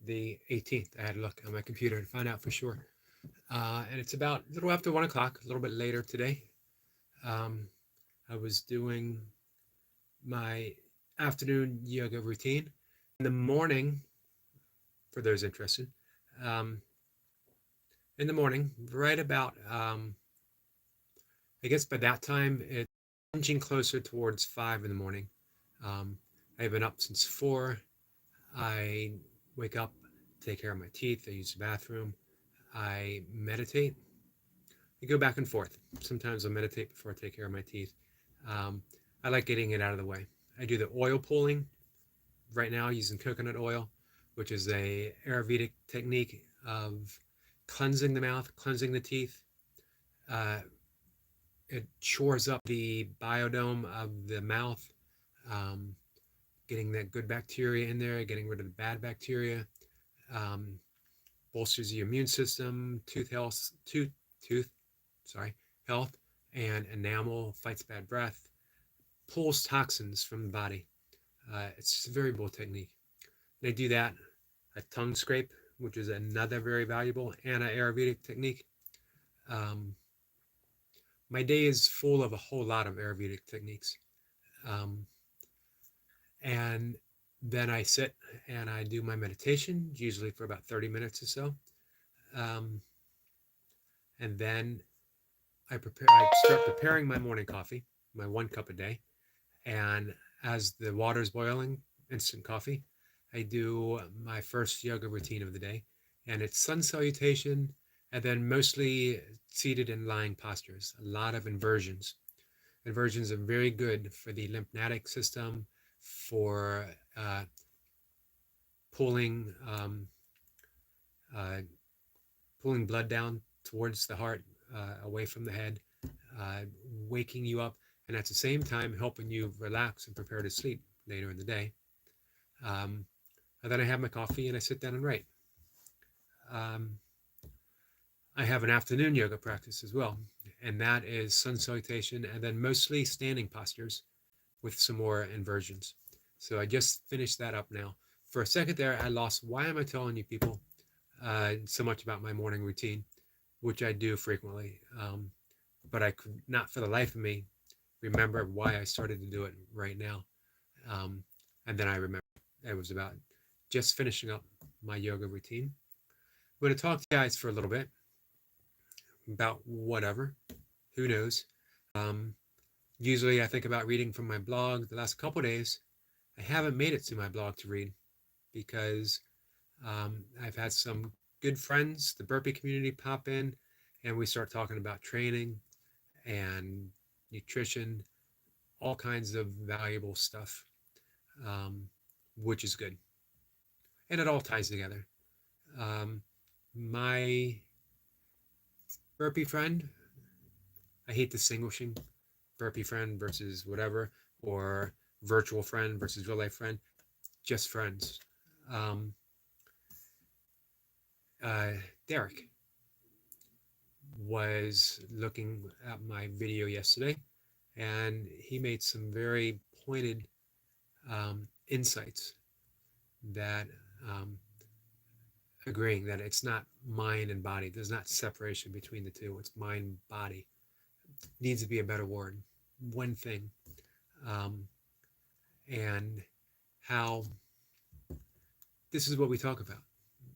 the 18th. I had to look on my computer to find out for sure. And it's about a little after 1 o'clock, a little bit later today. Um, I was doing my afternoon yoga routine. In the morning, for those interested, um, in the morning, right about, I guess by that time, it's inching closer towards 5 in the morning. Um, I've been up since 4. I wake up, take care of my teeth, I use the bathroom, I meditate. I go back and forth. Sometimes I'll meditate before I take care of my teeth. Um, I like getting it out of the way. I do the oil pulling right now using coconut oil, which is a Ayurvedic technique of cleansing the mouth, cleansing the teeth. Uh, it shores up the biodome of the mouth, um, getting that good bacteria in there, getting rid of the bad bacteria, um, bolsters the immune system, tooth, sorry, health, and enamel, fights bad breath, pulls toxins from the body. It's a very bold technique. They do that, a tongue scrape, which is another very valuable anti-Ayurvedic technique. Um, my day is full of a whole lot of Ayurvedic techniques. Um, and then I sit and I do my meditation, usually for about 30 minutes or so. Um, and then I start preparing my morning coffee, my 1 cup a day. And as the water's boiling, instant coffee, I do my first yoga routine of the day. And it's sun salutation and then mostly seated and lying postures, a lot of inversions. Inversions are very good for the lymphatic system, for pulling uh, pulling blood down towards the heart, away from the head, uh, waking you up, and at the same time helping you relax and prepare to sleep later in the day. Um, and then I have my coffee and I sit down and write. Um, I have an afternoon yoga practice as well, and that is sun salutation and then mostly standing postures with some more inversions. So I just finished that up now. For a second there, I lost why am I telling you people so much about my morning routine, which I do frequently. But I could not for the life of me remember why I started to do it right now. Um, and then I remember it was about just finishing up my yoga routine. I'm going to talk to you guys for a little bit about whatever, who knows. Um, Usually I think about reading from my blog. The last couple of days, I haven't made it to my blog to read because I've had some good friends, the burpee community, pop in, and we start talking about training and nutrition, all kinds of valuable stuff, um, which is good. And it all ties together. Um, my burpee friend, I hate distinguishing burpee friend versus whatever, or virtual friend versus real life friend, just friends. Um, uh, Derek was looking at my video yesterday and he made some very pointed insights that agreeing that it's not mind and body. There's not separation between the two. It's mind, body. Needs to be a better word. One thing. Um, and how this is what we talk about.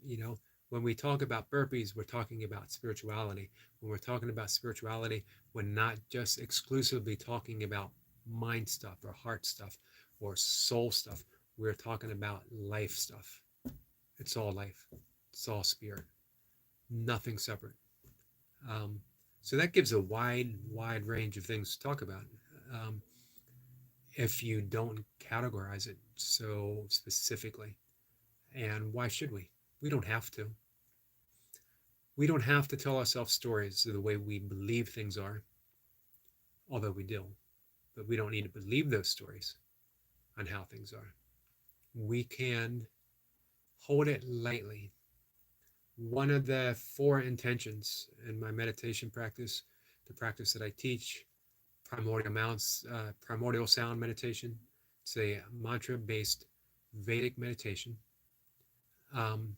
You know, when we talk about burpees, we're talking about spirituality. When we're talking about spirituality, we're not just exclusively talking about mind stuff or heart stuff or soul stuff. We're talking about life stuff. It's all life. It's all spirit. Nothing separate. Um, so that gives a wide range of things to talk about. Um, if you don't categorize it so specifically. And why should we? We don't have to. We don't have to tell ourselves stories of the way we believe things are, although we do. But we don't need to believe those stories on how things are. We can hold it lightly. One of the 4 intentions in my meditation practice, the practice that I teach, primordial sound meditation. It's a mantra-based Vedic meditation. Um,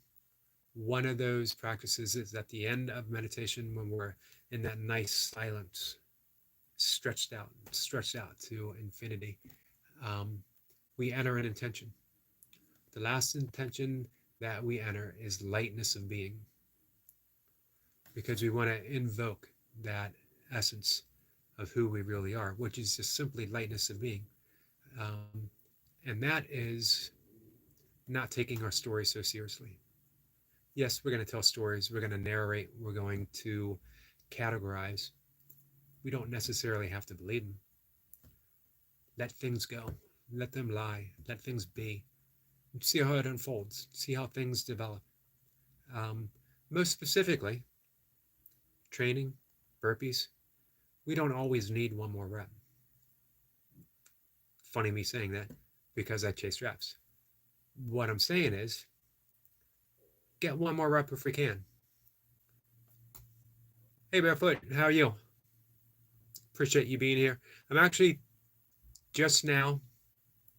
one of those practices is at the end of meditation when we're in that nice silence, stretched out to infinity. Um, we enter an intention. The last intention that we enter is lightness of being, because we want to invoke that essence of who we really are, which is just simply lightness of being. Um, and that is not taking our story so seriously. Yes, we're going to tell stories, we're going to narrate, we're going to categorize. We don't necessarily have to believe them. Let things go, let them lie, let things be. See how it unfolds, see how things develop. Um, Most specifically, training, burpees, we don't always need one more rep. Funny me saying that because I chase reps. What I'm saying is get one more rep if we can. Hey, Barefoot, how are you? Appreciate you being here. I'm actually just now,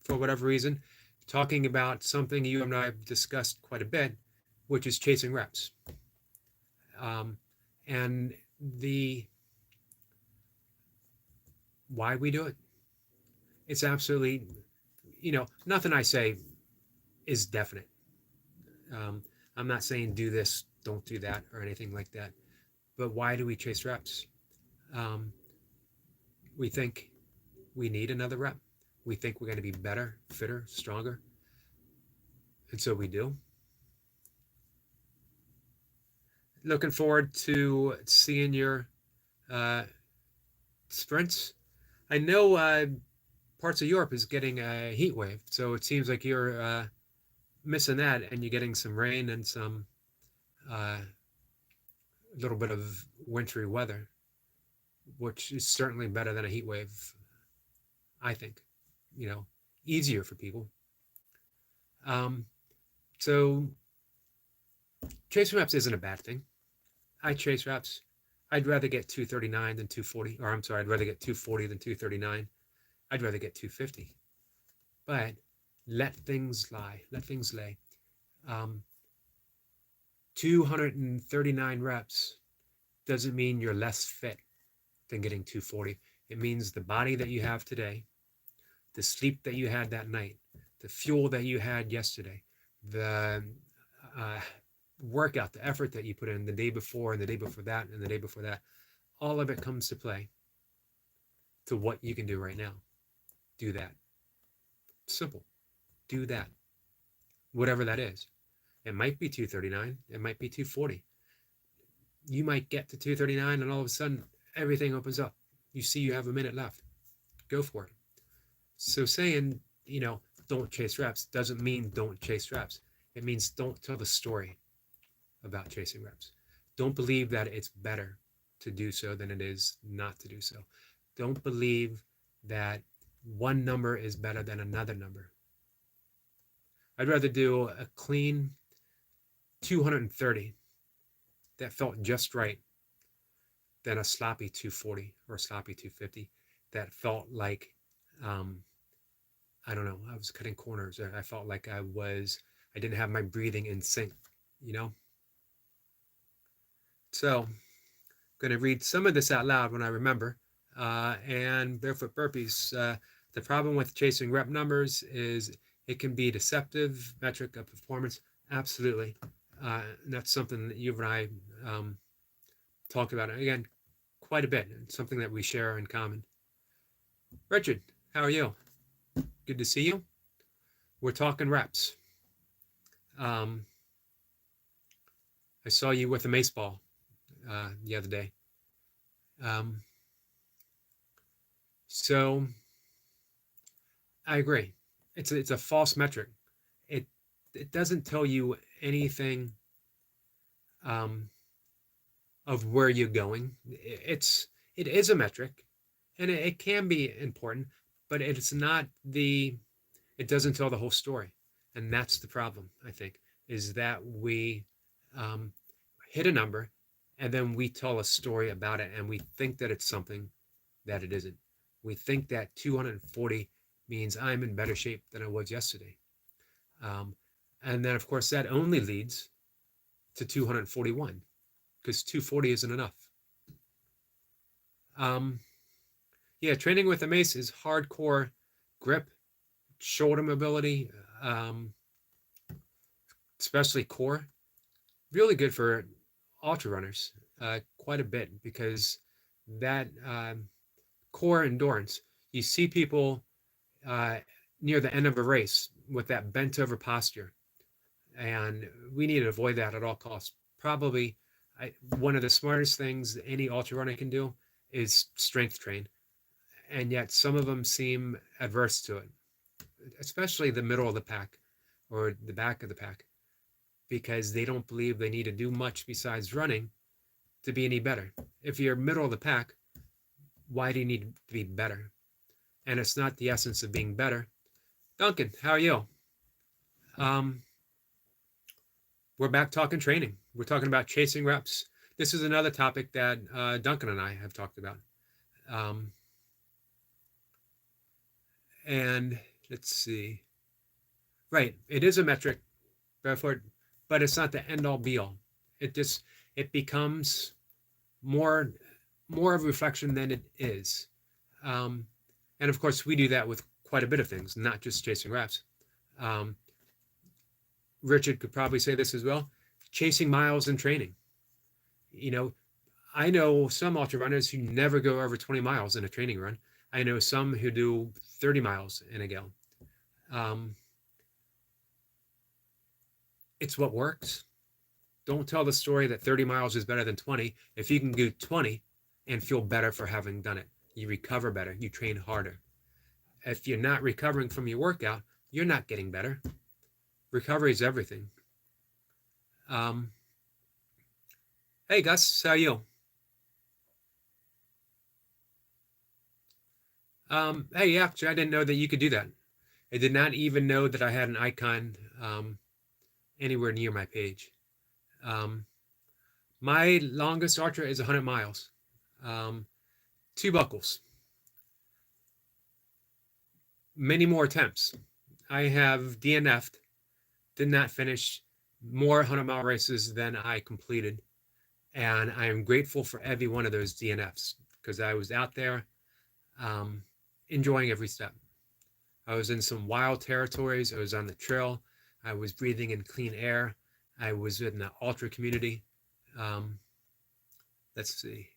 for whatever reason, talking about something you and I have discussed quite a bit, which is chasing reps. Um, and the why we do it. It's absolutely, nothing I say is definite. Um, I'm not saying do this, don't do that, or anything like that. But why do we chase reps? Um, we think we need another rep. We think we're going to be better, fitter, stronger. And so we do. Looking forward to seeing your uh, sprints. I know parts of Europe is getting a heat wave, so it seems like you're missing that, and you're getting some rain and some little bit of wintry weather, which is certainly better than a heat wave, I think. Easier for people. Um, so chase reps isn't a bad thing. I chase reps. I'd rather get 239 than 240, or I'm sorry, I'd rather get 240 than 239. I'd rather get 250. But let things lie, let things lay. Um, 239 reps doesn't mean you're less fit than getting 240. It means the body that you have today, the sleep that you had that night, the fuel that you had yesterday, the uh, workout, the effort that you put in the day before and the day before that and the day before that, all of it comes to play to what you can do right now. Do that. Simple. Do that. Whatever that is. It might be 239. It might be 240. You might get to 239 and all of a sudden everything opens up. You see you have a minute left. Go for it. So saying, don't chase reps doesn't mean don't chase reps. It means don't tell the story about chasing reps. Don't believe that it's better to do so than it is not to do so. Don't believe that one number is better than another number. I'd rather do a clean 230 that felt just right than a sloppy 240 or a sloppy 250 that felt like, I don't know, I was cutting corners. I felt like I didn't have my breathing in sync, you know? So I'm going to read some of this out loud when I remember. And barefoot burpees. The problem with chasing rep numbers is it can be a deceptive metric of performance. Absolutely. And that's something that you and I talked about. Again, quite a bit. It's something that we share in common. Richard, how are you? Good to see you. We're talking reps. I saw you with a mace ball the other day. So I agree. It's a false metric. It it doesn't tell you anything um, of where you're going. It is a metric, and it can be important, but it's not the. It doesn't tell the whole story, and that's the problem. I think is that we um, hit a number, and then we tell a story about it, and we think that it's something that it isn't. We think that 240 means I'm in better shape than I was yesterday. Um, And then, of course, that only leads to 241 because 240 isn't enough. Um, yeah, training with a mace is hardcore grip, shoulder mobility, um, especially core. Really good for ultra runners, quite a bit because that core endurance. You see people uh, near the end of a race with that bent over posture, and we need to avoid that at all costs. Probably one of the smartest things any ultra runner can do is strength train, and yet some of them seem adverse to it, especially the middle of the pack or the back of the pack, because they don't believe they need to do much besides running to be any better. If you're middle of the pack, why do you need to be better? And it's not the essence of being better. Duncan, how are you? Um, we're back talking training. We're talking about chasing reps. This is another topic that Duncan and I have talked about. Um, and let's see. Right, it is a metric, barefoot, but it's not the end all be all. It just it becomes more more of a reflection than it is. Um, and of course, we do that with quite a bit of things, not just chasing reps. Um, Richard could probably say this as well. Chasing miles in training. You know, I know some ultra runners who never go over 20 miles in a training run. I know some who do 30 miles in a gale. Um, it's what works. Don't tell the story that 30 miles is better than 20. If you can do 20 and feel better for having done it, you recover better, you train harder. If you're not recovering from your workout, you're not getting better. Recovery is everything. Um, hey, Gus, how are you? Hey, actually, I didn't know that you could do that. I did not even know that I had an icon anywhere near my page. Um, my longest ultra is 100 miles, um, two buckles, many more attempts. I have DNF'd, did not finish more 100-mile races than I completed. And I am grateful for every one of those DNFs because I was out there um, enjoying every step. I was in some wild territories. I was on the trail. I was breathing in clean air. I was in the ultra community. Um, let's see.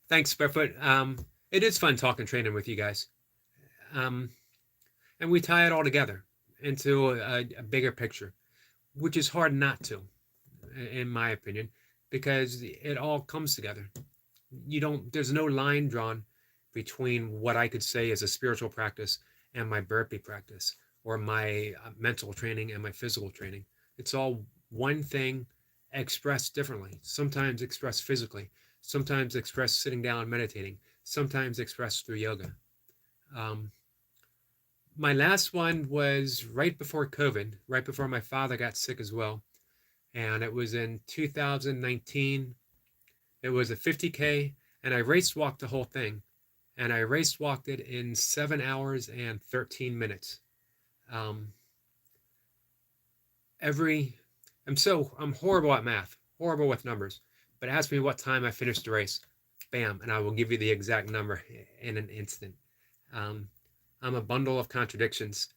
Thanks, Barefoot. It is fun talking training with you guys. Um, and we tie it all together into a bigger picture, which is hard not to, in my opinion, because it all comes together. There's no line drawn between what I could say is a spiritual practice and my burpee practice or my mental training and my physical training. It's all one thing expressed differently, sometimes expressed physically, sometimes expressed sitting down meditating, sometimes expressed through yoga. um, my last one was right before COVID, right before my father got sick as well, and it was in 2019. It was a 50K, and I race walked the whole thing, and I race walked it in 7 hours and 13 minutes. Um, every I'm horrible at math, horrible with numbers, but ask me what time I finished the race, bam, and I will give you the exact number in an instant. Um, I'm a bundle of contradictions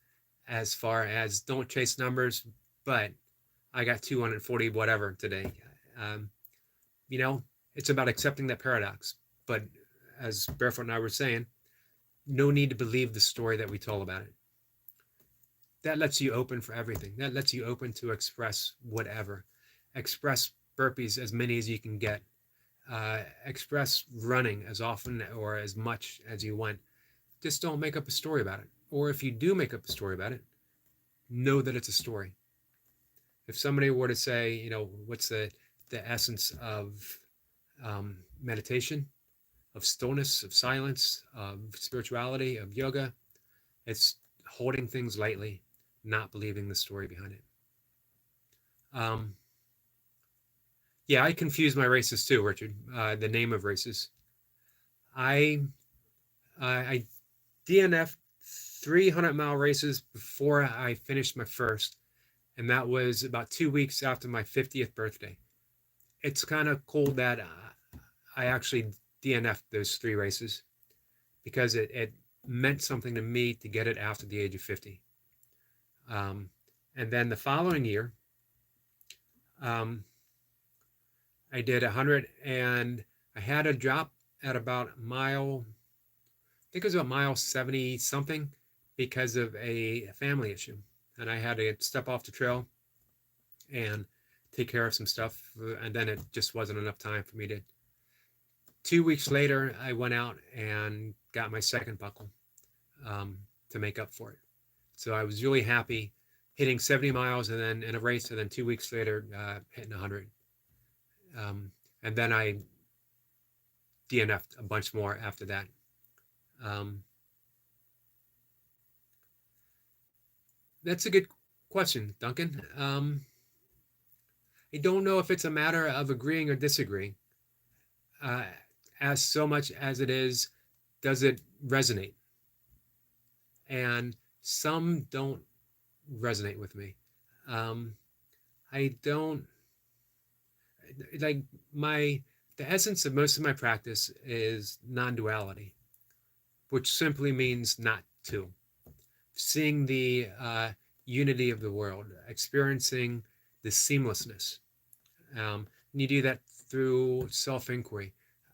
as far as don't chase numbers, but I got 240 whatever today. Um, you know, it's about accepting that paradox. But as Barefoot and I were saying, no need to believe the story that we told about it. That lets you open for everything. That lets you open to express whatever. Express burpees as many as you can get. Express running as often or as much as you want. Just don't make up a story about it. Or if you do make up a story about it, know that it's a story. If somebody were to say, what's the essence of meditation, of stillness, of silence, of spirituality, of yoga, it's holding things lightly, not believing the story behind it. Um, yeah, I confuse my races too, Richard. The name of races. I I DNF'd 300-mile races before I finished my first, and that was about 2 weeks after my 50th birthday. It's kind of cool that I actually DNF'd those 3 races because it meant something to me to get it after the age of 50. Um, and then the following year, um, I did 100, and I had a drop at about mile, I think it was about mile 70 something, because of a family issue. And I had to step off the trail and take care of some stuff. And then it just wasn't enough time for me to. 2 weeks later, I went out and got my second buckle um, to make up for it. So I was really happy hitting 70 miles and then in a race, and then 2 weeks later, hitting 100. And then I DNF'd a bunch more after that. Um, that's a good question, Duncan. I don't know if it's a matter of agreeing or disagreeing, uh, as so much as it is, does it resonate? And some don't resonate with me. I don't like the essence of most of my practice is non-duality, which simply means not two. Seeing the unity of the world, experiencing the seamlessness. And you do that through self-inquiry,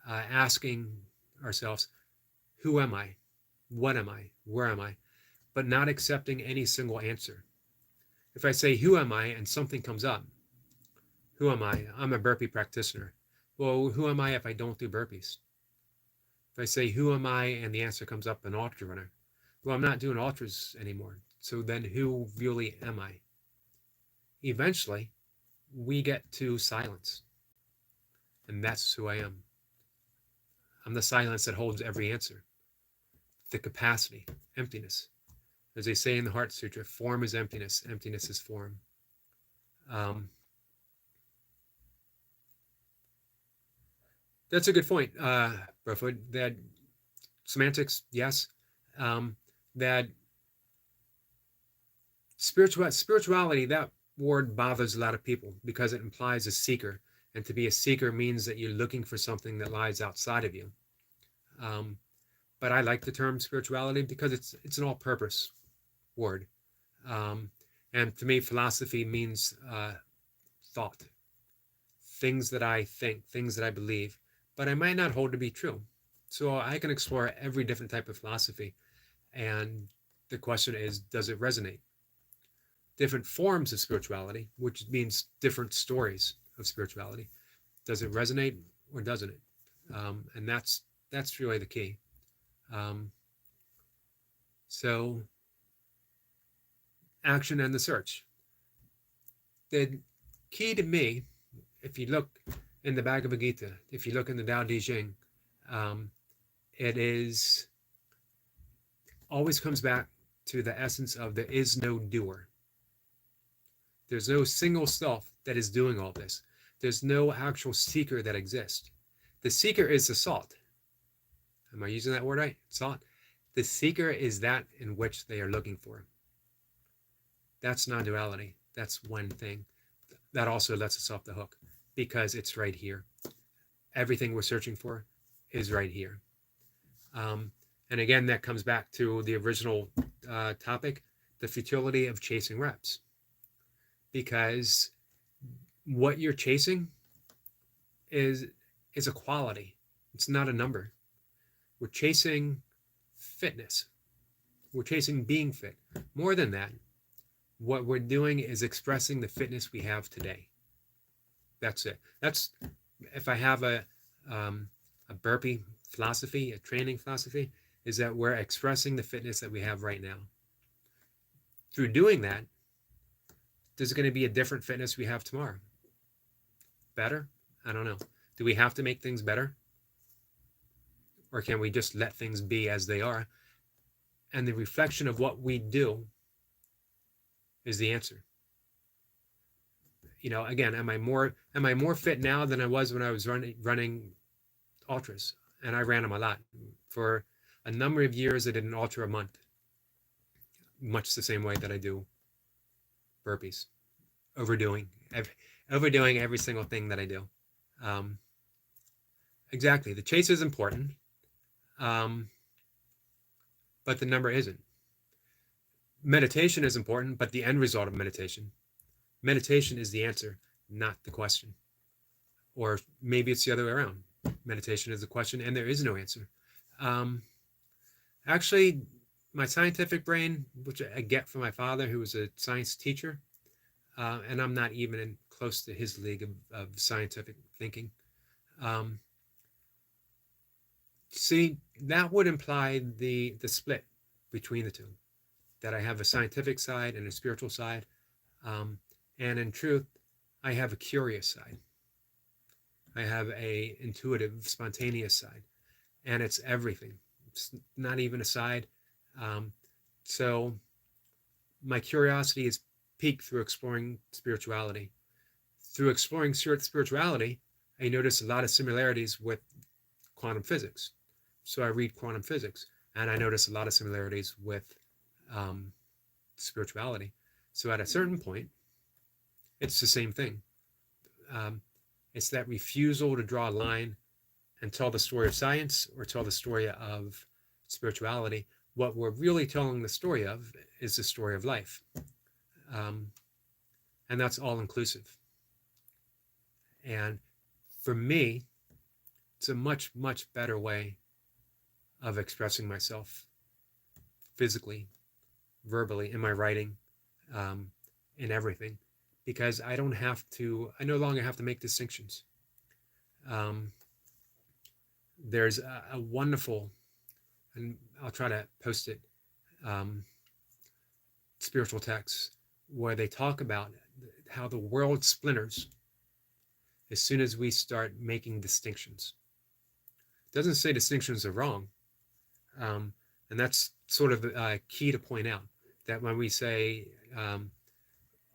asking ourselves, who am I? What am I? Where am I? But not accepting any single answer. If I say, who am I? And something comes up, who am I? I'm a burpee practitioner. Well, who am I if I don't do burpees? If I say, who am I? And the answer comes up, an ultra runner. Well, I'm not doing ultras anymore. So then who really am I? Eventually, we get to silence. And that's who I am. I'm the silence that holds every answer. The capacity, emptiness. As they say in the Heart Sutra, form is emptiness, emptiness is form. That's a good point, Brofoot, that semantics, yes. That spirituality, that word bothers a lot of people because it implies a seeker. And to be a seeker means that you're looking for something that lies outside of you. But I like the term spirituality because it's an all-purpose word. And to me, philosophy means thought, things that I think, things that I believe, but I might not hold to be true. So I can explore every different type of philosophy. And the question is, does it resonate? Different forms of spirituality, which means different stories of spirituality. Does it resonate or doesn't it? And that's really the key. So action and the search. The key to me, if you look in the Bhagavad Gita, if you look in the Tao Te Ching, it is always comes back to the essence of there is no doer. There's no single self that is doing all this. There's no actual seeker that exists. The seeker is the salt. Am I using that word right? Salt. The seeker is that in which they are looking for. That's non-duality. That's one thing. That also lets us off the hook because it's right here. Everything we're searching for is right here. And again, that comes back to the original topic, the futility of chasing reps. Because what you're chasing is a quality. It's not a number. We're chasing fitness. We're chasing being fit. More than that, what we're doing is expressing the fitness we have today. That's it. That's if I have a burpee philosophy, a training philosophy, is that we're expressing the fitness that we have right now. Through doing that, there's going to be a different fitness we have tomorrow. Better? I don't know. Do we have to make things better? Or can we just let things be as they are? And the reflection of what we do is the answer. You know, again, am I more fit now than I was when I was running ultras? And I ran them a lot. For a number of years I did an ultra a month, much the same way that I do burpees, overdoing, overdoing every single thing that I do. Um, exactly, the chase is important, um, but the number isn't. Meditation is important, but the end result of meditation is the answer, not the question. Or maybe it's the other way around. Meditation is the question, and there is no answer. Um, actually, my scientific brain, which I get from my father, who was a science teacher, and I'm not even close to his league of scientific thinking. Um, see, that would imply the split between the two, that I have a scientific side and a spiritual side. Um, and in truth, I have a curious side. I have a intuitive, spontaneous side, and it's everything. It's not even a side. Um, so my curiosity is piqued through exploring spirituality. Through exploring spirituality, I notice a lot of similarities with quantum physics. So I read quantum physics, and I notice a lot of similarities with um, spirituality. So at a certain point, it's the same thing. Um, it's that refusal to draw a line and tell the story of science or tell the story of spirituality. What we're really telling the story of is the story of life. Um, and that's all inclusive. And for me, it's a much, much better way of expressing myself physically, verbally, in my writing, um, in everything, because I don't have to, I no longer have to make distinctions. Um, there's a wonderful, and I'll try to post it, um, spiritual texts where they talk about how the world splinters as soon as we start making distinctions. It doesn't say distinctions are wrong. Um, and that's sort of key to point out, that when we say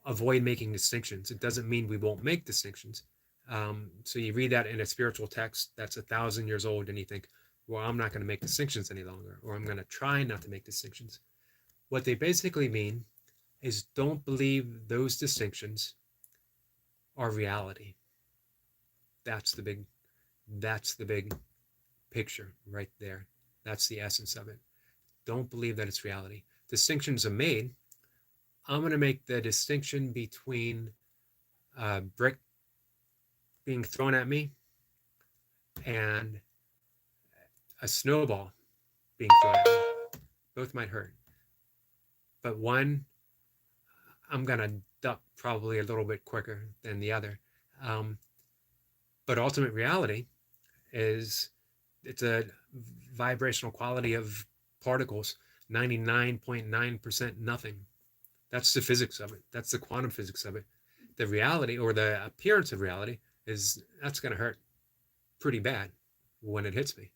avoid making distinctions, it doesn't mean we won't make distinctions. So you read that in a spiritual text that's 1,000 years old, and you think, well, I'm not going to make distinctions any longer, or I'm going to try not to make distinctions. What they basically mean is don't believe those distinctions are reality. That's the big picture right there. That's the essence of it. Don't believe that it's reality. Distinctions are made. I'm going to make the distinction between a brick being thrown at me and a snowball being thrown at me. Both might hurt. But one, I'm going to duck probably a little bit quicker than the other. Um, but ultimate reality is it's a vibrational quality of particles, 99.9% nothing. That's the physics of it. That's the quantum physics of it. The reality, or the appearance of reality, is that's going to hurt pretty bad when it hits me.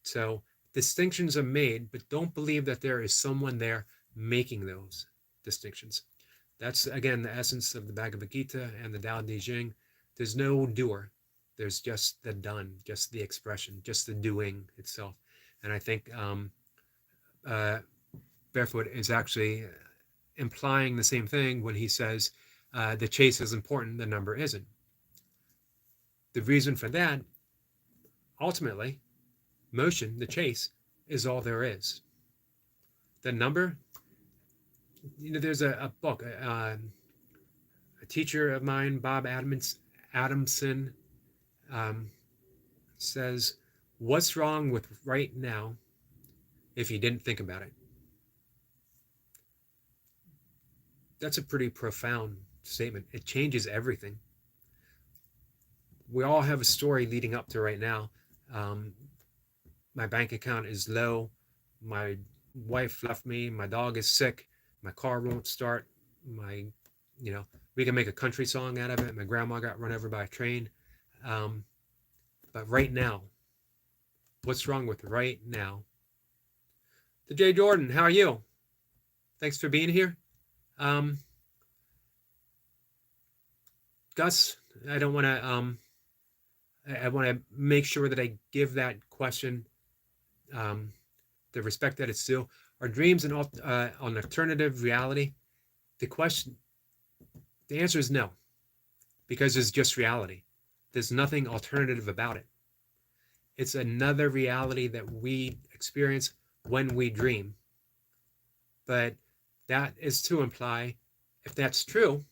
So distinctions are made, but don't believe that there is someone there making those distinctions. That's, again, the essence of the Bhagavad Gita and the Tao Te Ching. There's no doer. There's just the done, just the expression, just the doing itself. And I think Barefoot is actually implying the same thing when he says the chase is important, the number isn't. The reason for that, ultimately, motion, the chase, is all there is. The number, there's a book, a teacher of mine, Bob Adamson, says, what's wrong with right now if you didn't think about it? That's a pretty profound statement. It changes everything. We all have a story leading up to right now. My bank account is low. My wife left me. My dog is sick. My car won't start. We can make a country song out of it. My grandma got run over by a train. But right now, what's wrong with right now? The J. Jordan, how are you? Thanks for being here. Gus, I don't want to. I want to make sure that I give that question um, the respect that it's due. Are dreams an alternative reality? The question, the answer is no, because it's just reality. There's nothing alternative about it. It's another reality that we experience when we dream. But that is to imply, if that's true,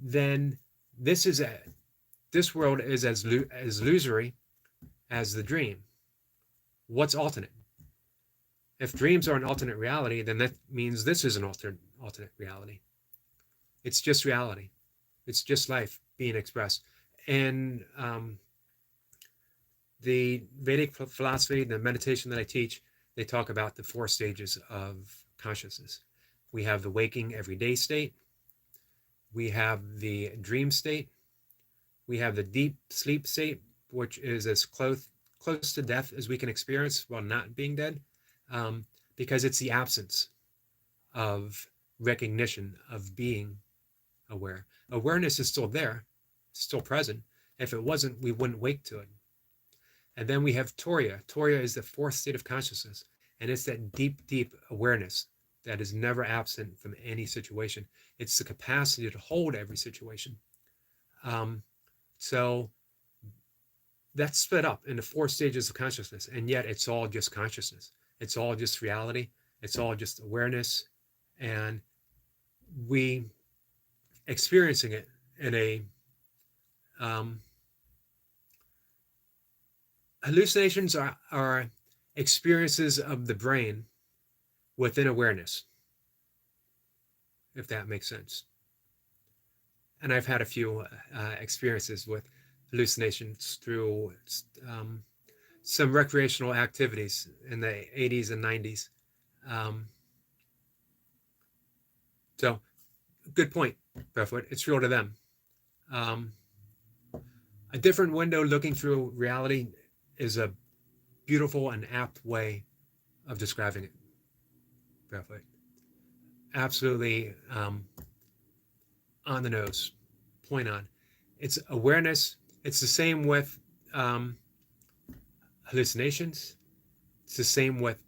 then this is a, this world is as illusory as the dream. What's alternate? If dreams are an alternate reality, then that means this is an alternate reality. It's just reality. It's just life being expressed. And the Vedic philosophy, the meditation that I teach, they talk about the 4 stages of consciousness. We have the waking everyday state. We have the dream state. We have the deep sleep state, which is as close to death as we can experience while not being dead, because it's the absence of recognition of being aware. Awareness is still there, still present. If it wasn't, we wouldn't wake to it. And then we have Turiya. Turiya is the 4th state of consciousness, and it's that deep, deep awareness that is never absent from any situation. It's the capacity to hold every situation. So that's split up into 4 stages of consciousness, and yet it's all just consciousness. It's all just reality. It's all just awareness, and we experiencing it in a hallucinations are experiences of the brain within awareness, if that makes sense. And I've had a few experiences with hallucinations through some recreational activities in the 80s and 90s. So, good point, Breathwood. It's real to them. A different window looking through reality is a beautiful and apt way of describing it, Breathwood. Absolutely on the nose, point on. It's awareness. It's the same with hallucinations. It's the same with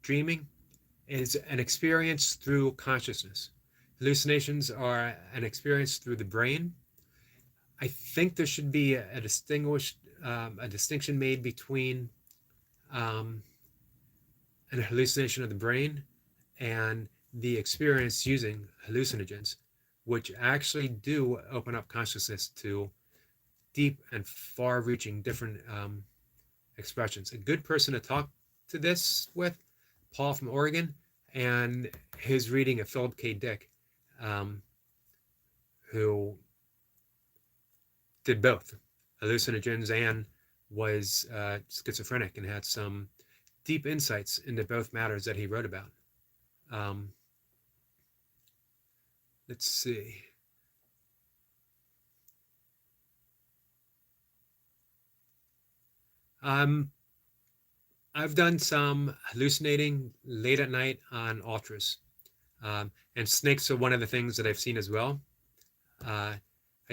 dreaming. It's an experience through consciousness. Hallucinations are an experience through the brain. I think there should be a distinction made between an hallucination of the brain and the experience using hallucinogens, which actually do open up consciousness to deep and far-reaching different expressions. A good person to talk to this with, Paul from Oregon, and his reading of Philip K. Dick, who did both hallucinogens and was schizophrenic and had some deep insights into both matters that he wrote about. Let's see. I've done some hallucinating late at night on ultras, and snakes are one of the things that I've seen as well. I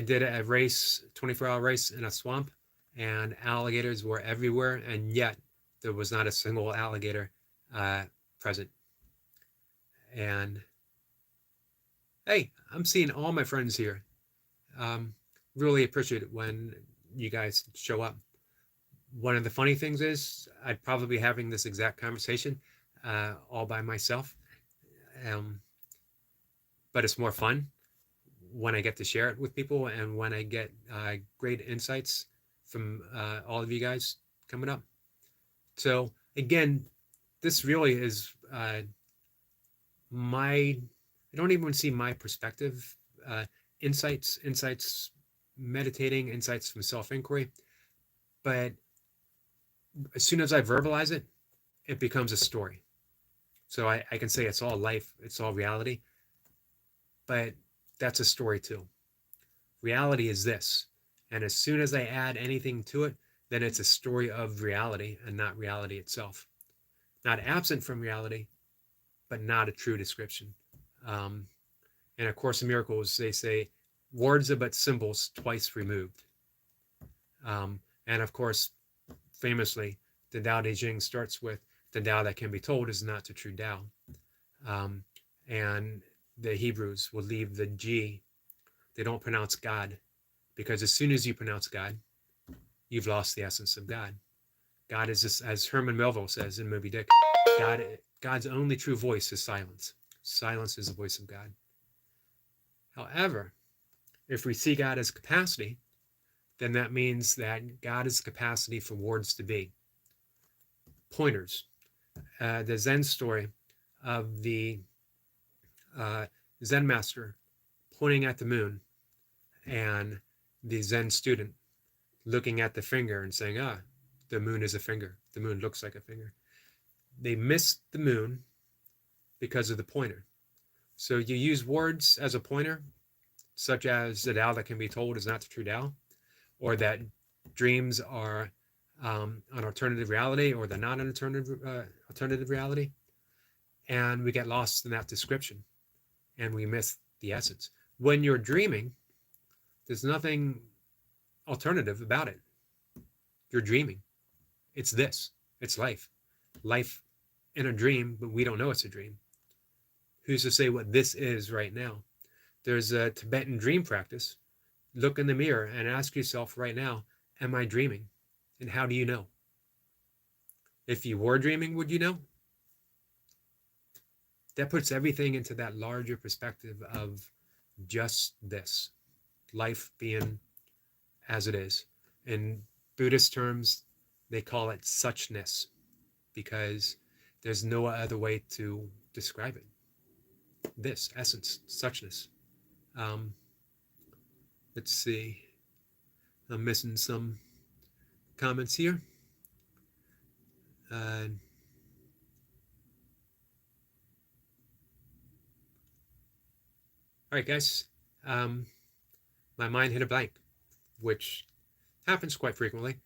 did a race, 24-hour race in a swamp, and alligators were everywhere, and yet there was not a single alligator present. And hey, I'm seeing all my friends here. Really appreciate it when you guys show up. One of the funny things is I'd probably be having this exact conversation all by myself, but it's more fun when I get to share it with people and when I get great insights from all of you guys coming up. So again, this really is I don't even see my perspective, insights, meditating, insights from self-inquiry. But as soon as I verbalize it, it becomes a story. So I can say it's all life, it's all reality, but that's a story too. Reality is this. And as soon as I add anything to it, then it's a story of reality and not reality itself. Not absent from reality, but not a true description. In A Course in Miracles, they say, words are but symbols twice removed. And of course, famously, The Tao Te Ching starts with the Tao that can be told is not the true Tao. Um, and the Hebrews will leave the G. They don't pronounce God, because as soon as you pronounce God, you've lost the essence of God. God is this, as Herman Melville says in Moby Dick, God's only true voice is silence. Silence is the voice of God. However, if we see God as capacity, then that means that God is capacity for words to be. Pointers. The Zen story of the Zen master pointing at the moon and the Zen student looking at the finger and saying, the moon is a finger. The moon looks like a finger. They missed the moon because of the pointer. So you use words as a pointer, such as the Tao that can be told is not the true Tao, or that dreams are an alternative reality, or they're not an alternative reality. And we get lost in that description and we miss the essence. When you're dreaming, there's nothing alternative about it. You're dreaming. It's this. It's life. Life in a dream, but we don't know it's a dream. Who's to say what this is right now? There's a Tibetan dream practice. Look in the mirror and ask yourself right now, am I dreaming? And how do you know? If you were dreaming, would you know? That puts everything into that larger perspective of just this, life being as it is. In Buddhist terms, they call it suchness, because there's no other way to describe it. This essence, suchness. Let's see. I'm missing some comments here. All right, guys. My mind hit a blank, which happens quite frequently.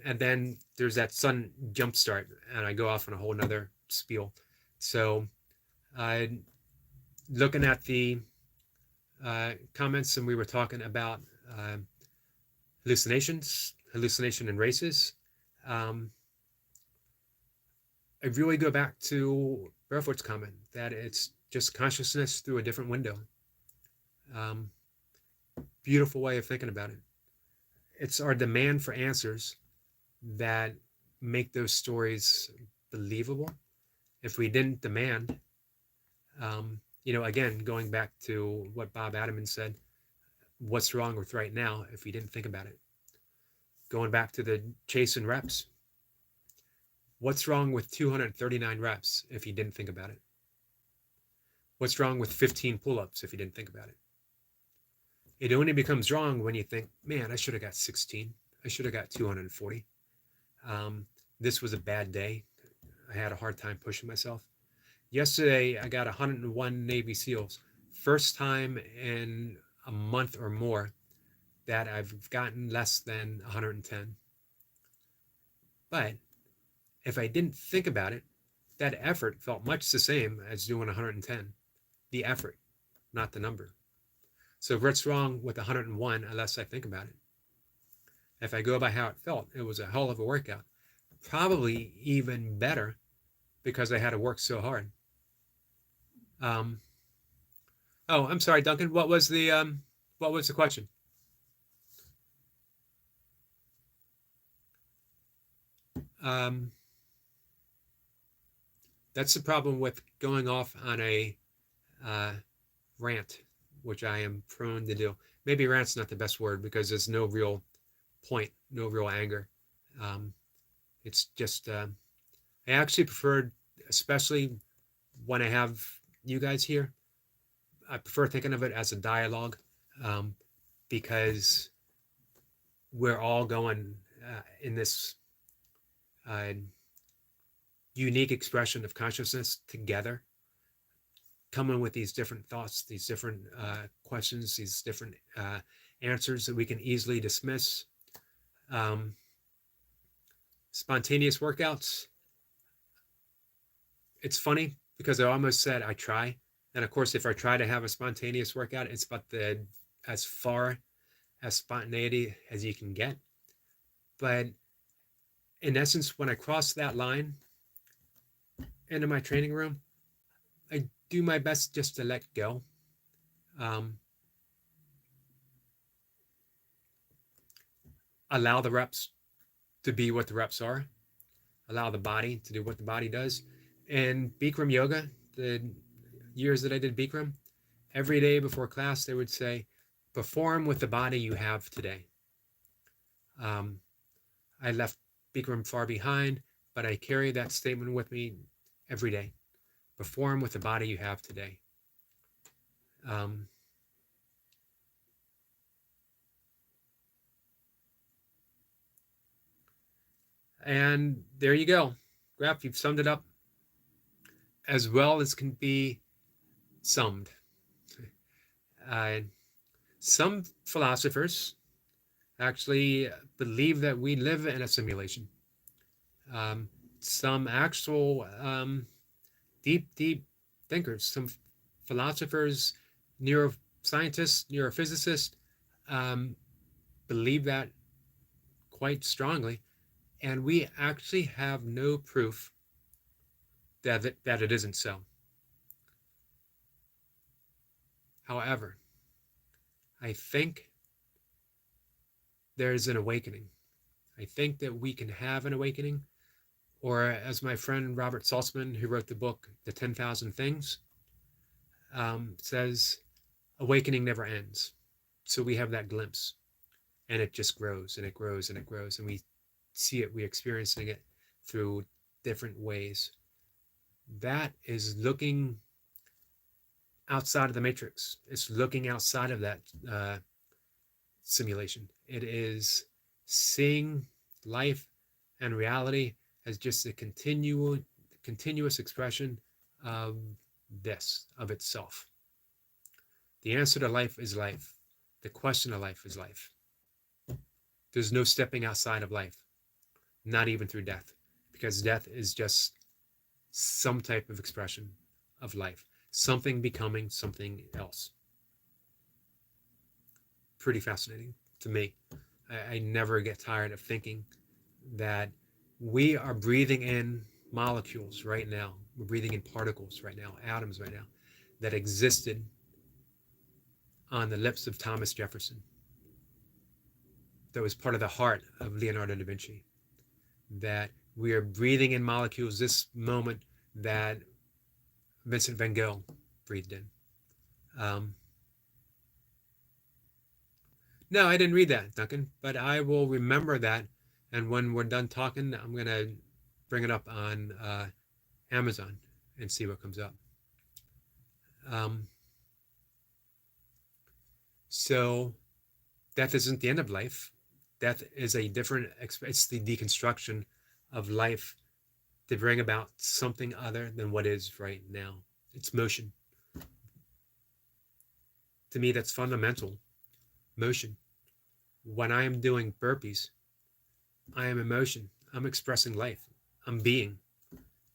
And then there's that sudden jump start, and I go off on a whole nother spiel. So, looking at the comments, and we were talking about hallucination and races. I really go back to Barefoot's comment that it's just consciousness through a different window. Beautiful way of thinking about it. It's our demand for answers that make those stories believable. If we didn't demand, again, going back to what Bob Adamman said, what's wrong with right now if we didn't think about it? Going back to the chase and reps, what's wrong with 239 reps if you didn't think about it? What's wrong with 15 pull-ups if you didn't think about it? It only becomes wrong when you think, man, I should have got 16. I should have got 240. This was a bad day. I had a hard time pushing myself. Yesterday, I got 101 Navy SEALs. First time in a month or more that I've gotten less than 110. But if I didn't think about it, that effort felt much the same as doing 110. The effort, not the number. So what's wrong with 101 unless I think about it? If I go by how it felt, it was a hell of a workout. Probably even better because I had to work so hard. I'm sorry, Duncan. What was the question? That's the problem with going off on a rant, which I am prone to do. Maybe rant's not the best word because there's no real point, no real anger. It's just, I actually prefer, especially when I have you guys here, I prefer thinking of it as a dialogue because we're all going in this unique expression of consciousness together, coming with these different thoughts, these different questions, these different answers that we can easily dismiss. Spontaneous workouts. It's funny because I almost said I try. And of course, if I try to have a spontaneous workout, it's about as far as spontaneity as you can get. But in essence, when I cross that line into my training room, I do my best just to let go. Um, Allow the reps to be what the reps are. Allow the body to do what the body does. And Bikram yoga, the years that I did Bikram, every day before class, they would say, perform with the body you have today. Um, I left Bikram far behind, but I carry that statement with me every day. Perform with the body you have today. Um, and there you go. Graf, you've summed it up as well as can be summed. Uh, some philosophers actually believe that we live in a simulation. Um, some actual deep thinkers, some philosophers, neuroscientists, neurophysicists um, believe that quite strongly. And we actually have no proof that it isn't so. However, I think there's an awakening. I think that we can have an awakening, or as my friend Robert Saltzman, who wrote the book The 10,000 Things, says, awakening never ends. So we have that glimpse, and it just grows and it grows and it grows, and we see it, we're experiencing it through different ways. That is looking outside of the matrix. It's looking outside of that simulation. It is seeing life and reality as just a continuous expression of this, of itself. The answer to life is life. The question of life is life. There's no stepping outside of life, not even through death, because death is just some type of expression of life, something becoming something else. Pretty fascinating to me. I never get tired of thinking that we are breathing in molecules right now. We're breathing in particles right now, atoms right now, that existed on the lips of Thomas Jefferson. That was part of the heart of Leonardo da Vinci. That we are breathing in molecules this moment that Vincent van Gogh breathed in. No, I didn't read that, Duncan, but I will remember that. And when we're done talking, I'm going to bring it up on Amazon and see what comes up. So death isn't the end of life. Death is a different, it's the deconstruction of life to bring about something other than what is right now. It's motion. To me, that's fundamental. Motion. When I am doing burpees, I am in motion. I'm expressing life. I'm being.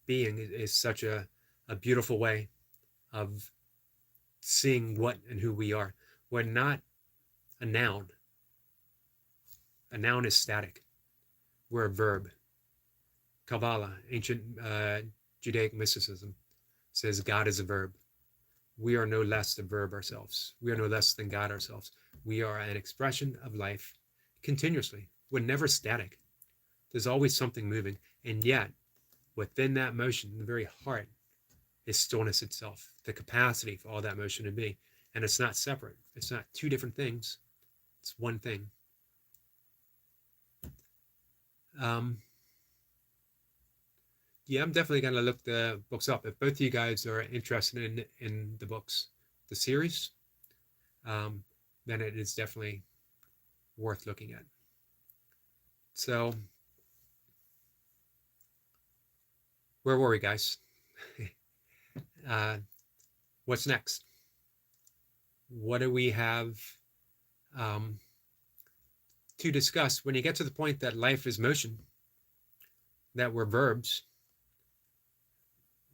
Being is such a beautiful way of seeing what and who we are. We're not a noun. A noun is static. We're a verb. Kabbalah, ancient Judaic mysticism, says God is a verb. We are no less the verb ourselves. We are no less than God ourselves. We are an expression of life continuously. We're never static. There's always something moving. And yet, within that motion, the very heart is stillness itself, the capacity for all that motion to be. And it's not separate. It's not two different things. It's one thing. Yeah, I'm definitely going to look the books up. If both of you guys are interested in the books, the series, then it is definitely worth looking at. So, where were we, guys? What's next? What do we have to discuss when you get to the point that life is motion, that we're verbs?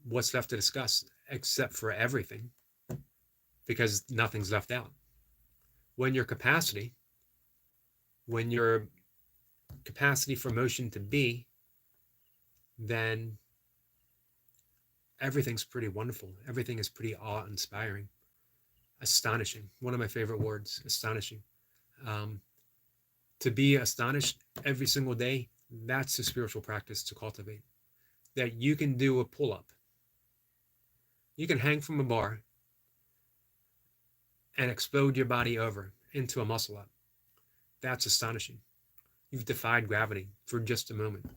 What's left to discuss except for everything? Because nothing's left out. When your capacity for motion to be then everything's pretty wonderful. Everything is pretty awe-inspiring, astonishing. One of my favorite words, astonishing. Um, to be astonished every single day, that's a spiritual practice to cultivate. That you can do a pull-up, you can hang from a bar and explode your body over into a muscle up. That's astonishing. You've defied gravity for just a moment.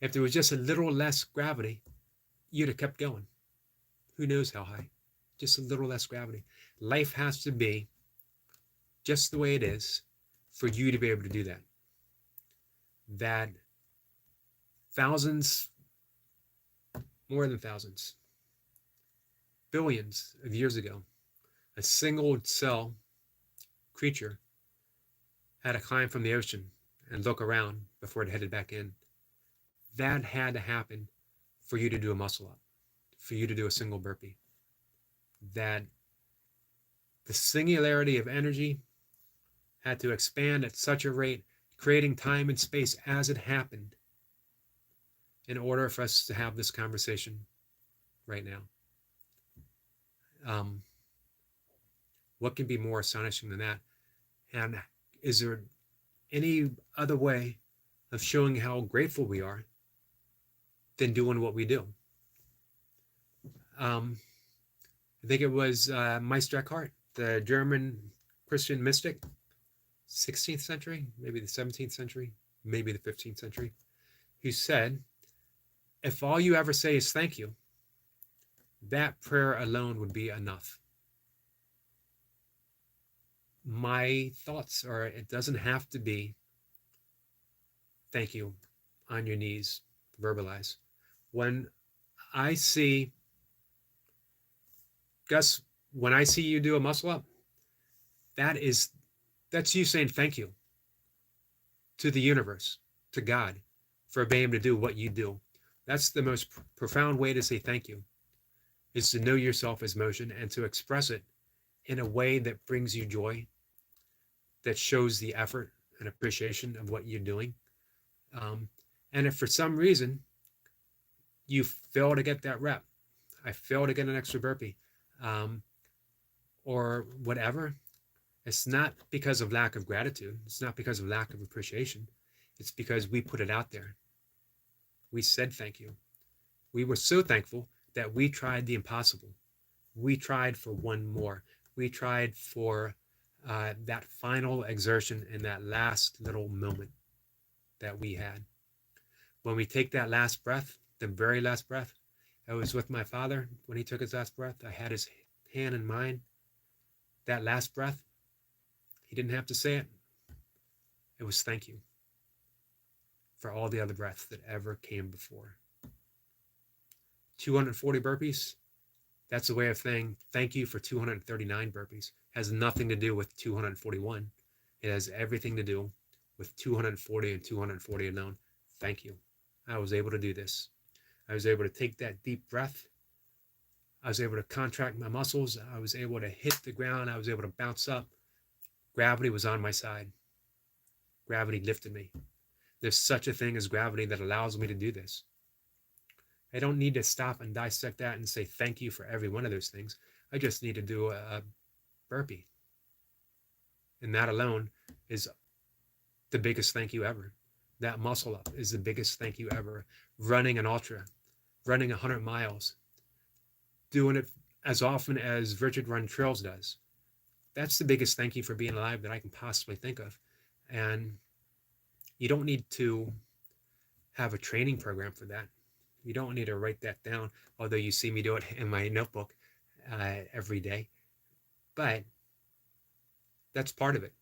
If there was just a little less gravity, you'd have kept going. Who knows how high? Just a little less gravity. Life has to be just the way it is for you to be able to do that. That thousands, more than thousands, billions of years ago, a single cell creature had to climb from the ocean and look around before it headed back in. That had to happen for you to do a muscle up, for you to do a single burpee. That the singularity of energy had to expand at such a rate, creating time and space as it happened, in order for us to have this conversation right now. What can be more astonishing than that? And is there any other way of showing how grateful we are than doing what we do? I think it was Meister Eckhart, the German Christian mystic, 16th century, maybe the 17th century, maybe the 15th century, who said, if all you ever say is thank you, that prayer alone would be enough. My thoughts are, it doesn't have to be thank you on your knees, verbalize. When I see, Gus, when I see you do a muscle up, that's you saying thank you to the universe, to God, for being able to do what you do. That's the most profound way to say thank you, is to know yourself as motion and to express it in a way that brings you joy, that shows the effort and appreciation of what you're doing. And if for some reason you fail to get that rep, I fail to get an extra burpee, or whatever, it's not because of lack of gratitude. It's not because of lack of appreciation. It's because we put it out there. We said thank you. We were so thankful that we tried the impossible. We tried for one more. We tried for that final exertion in that last little moment that we had. When we take that last breath, the very last breath, I was with my father when he took his last breath. I had his hand in mine. That last breath, he didn't have to say it. It was thank you for all the other breaths that ever came before. 240 burpees, that's a way of saying thank you for 239 burpees. It has nothing to do with 241. It has everything to do with 240 and 240 alone. Thank you. I was able to do this. I was able to take that deep breath. I was able to contract my muscles. I was able to hit the ground. I was able to bounce up. Gravity was on my side. Gravity lifted me. There's such a thing as gravity that allows me to do this. I don't need to stop and dissect that and say thank you for every one of those things. I just need to do a burpee. And that alone is the biggest thank you ever. That muscle up is the biggest thank you ever. Running an ultra, running 100 miles, doing it as often as Richard Run Trails does. That's the biggest thank you for being alive that I can possibly think of. And you don't need to have a training program for that. You don't need to write that down, although you see me do it in my notebook every day. But that's part of it.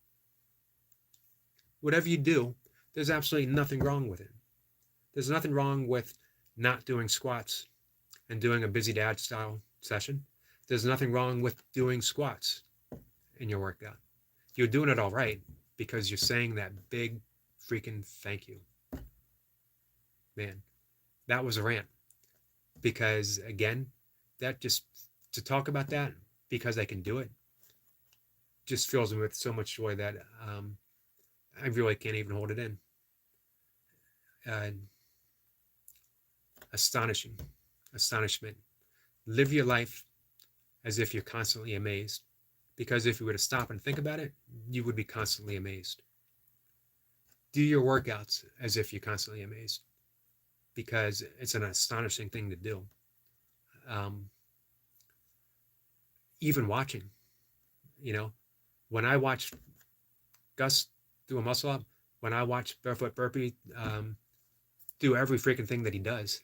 Whatever you do, there's absolutely nothing wrong with it. There's nothing wrong with not doing squats and doing a busy dad style session. There's nothing wrong with doing squats in your workout. You're doing it all right because you're saying that big freaking thank you. Man, that was a rant. Because again, that just, to talk about that, because I can do it, just fills me with so much joy that I really can't even hold it in. astonishment. Live your life as if you're constantly amazed, because if you were to stop and think about it, you would be constantly amazed. Do your workouts as if you're constantly amazed, because it's an astonishing thing to do. Um, Even watching, you know, when I watch Gus do a muscle up, when I watch Barefoot Burpee do every freaking thing that he does,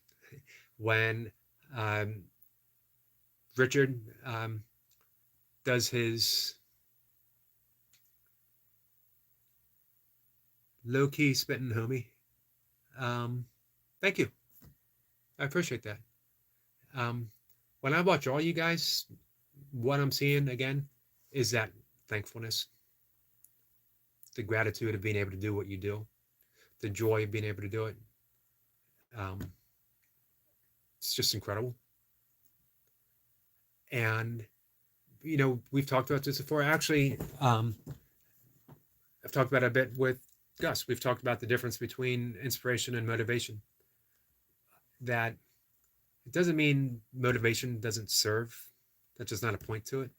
when um, Richard does his low key spitting homie. Thank you. I appreciate that. Um, when I watch all you guys, what I'm seeing again is that thankfulness, the gratitude of being able to do what you do, the joy of being able to do it. Um, it's just incredible. And, we've talked about this before. Actually, I've talked about it a bit with Gus. We've talked about the difference between inspiration and motivation. That it doesn't mean motivation doesn't serve. That's just not a point to it.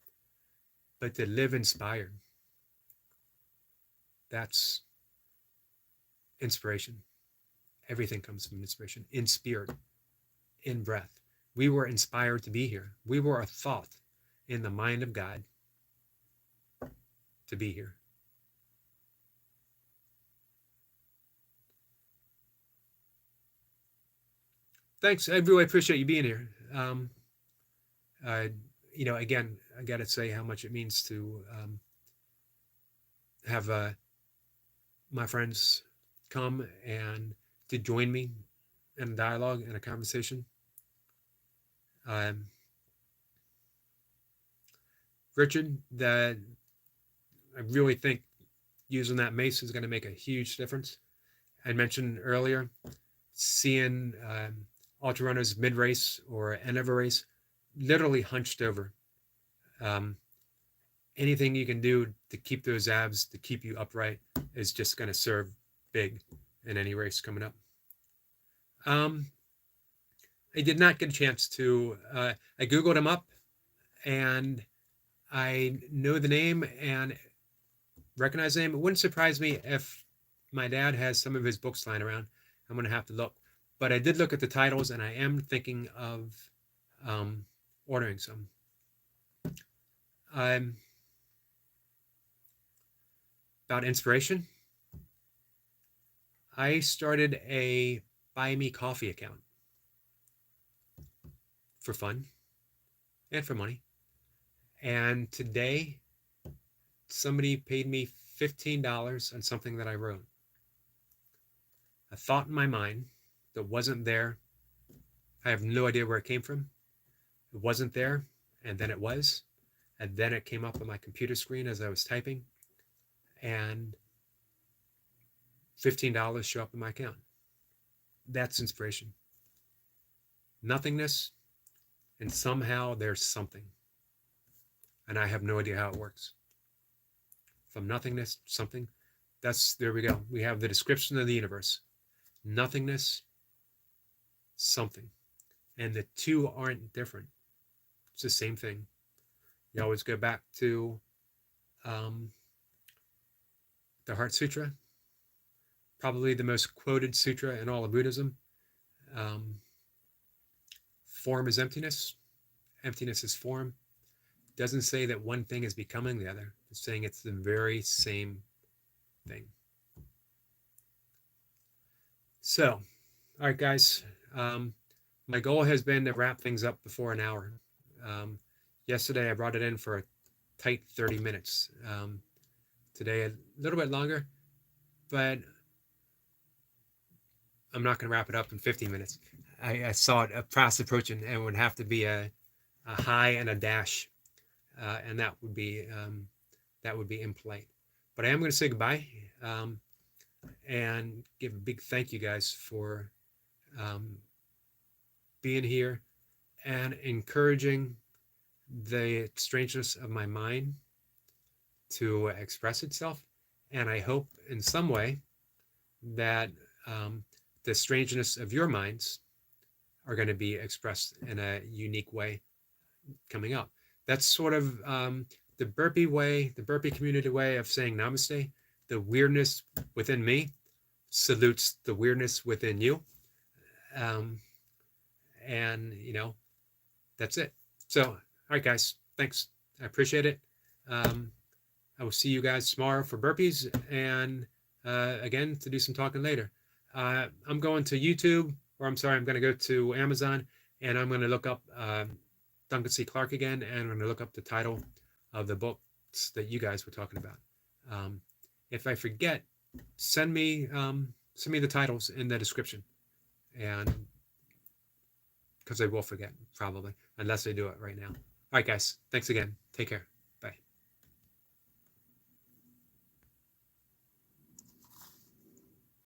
But to live inspired, that's inspiration. Everything comes from inspiration, in spirit, in breath. We were inspired to be here. We were a thought in the mind of God to be here. Thanks. I really appreciate you being here. Again, I got to say how much it means to have my friends come and to join me in a dialogue and a conversation. Richard, that I really think using that mace is going to make a huge difference. I mentioned earlier seeing ultra runners mid race or end of a race literally hunched over. Anything you can do to keep those abs, to keep you upright, is just going to serve big in any race coming up. I did not get a chance to. I Googled him up, and I know the name and recognize the name. It wouldn't surprise me if my dad has some of his books lying around. I'm going to have to look. But I did look at the titles, and I am thinking of ordering some. About inspiration, I started a Buy Me Coffee account for fun and for money. And today, somebody paid me $15 on something that I wrote. A thought in my mind that wasn't there. I have no idea where it came from. It wasn't there, and then it was. And then it came up on my computer screen as I was typing. And $15 show up in my account. That's inspiration. Nothingness, and somehow there's something. And I have no idea how it works. From nothingness, something. There we go. We have the description of the universe. Nothingness, something. And the two aren't different. It's the same thing. You always go back to the Heart Sutra, probably the most quoted sutra in all of Buddhism. Form is emptiness. Emptiness is form. It doesn't say that one thing is becoming the other. It's saying it's the very same thing. So, all right, guys. My goal has been to wrap things up before an hour. Yesterday, I brought it in for a tight 30 minutes. Today, a little bit longer, but I'm not going to wrap it up in 15 minutes. I saw it fast approaching, and it would have to be a high and a dash, and that would be impolite. But I am going to say goodbye and give a big thank you, guys, for being here and encouraging the strangeness of my mind to express itself. And I hope in some way that the strangeness of your minds are going to be expressed in a unique way coming up. That's sort of the burpee way, the burpee community way of saying namaste. The weirdness within me salutes the weirdness within you. Um, and, that's it. So, all right, guys, thanks. I appreciate it. I will see you guys tomorrow for burpees and again to do some talking later. I'm going to YouTube, or I'm sorry, I'm going to go to Amazon and I'm going to look up Duncan C. Clark again, and I'm going to look up the title of the books that you guys were talking about. If I forget, send me the titles in the description, and because I will forget probably unless I do it right now. All right, guys, thanks again. Take care.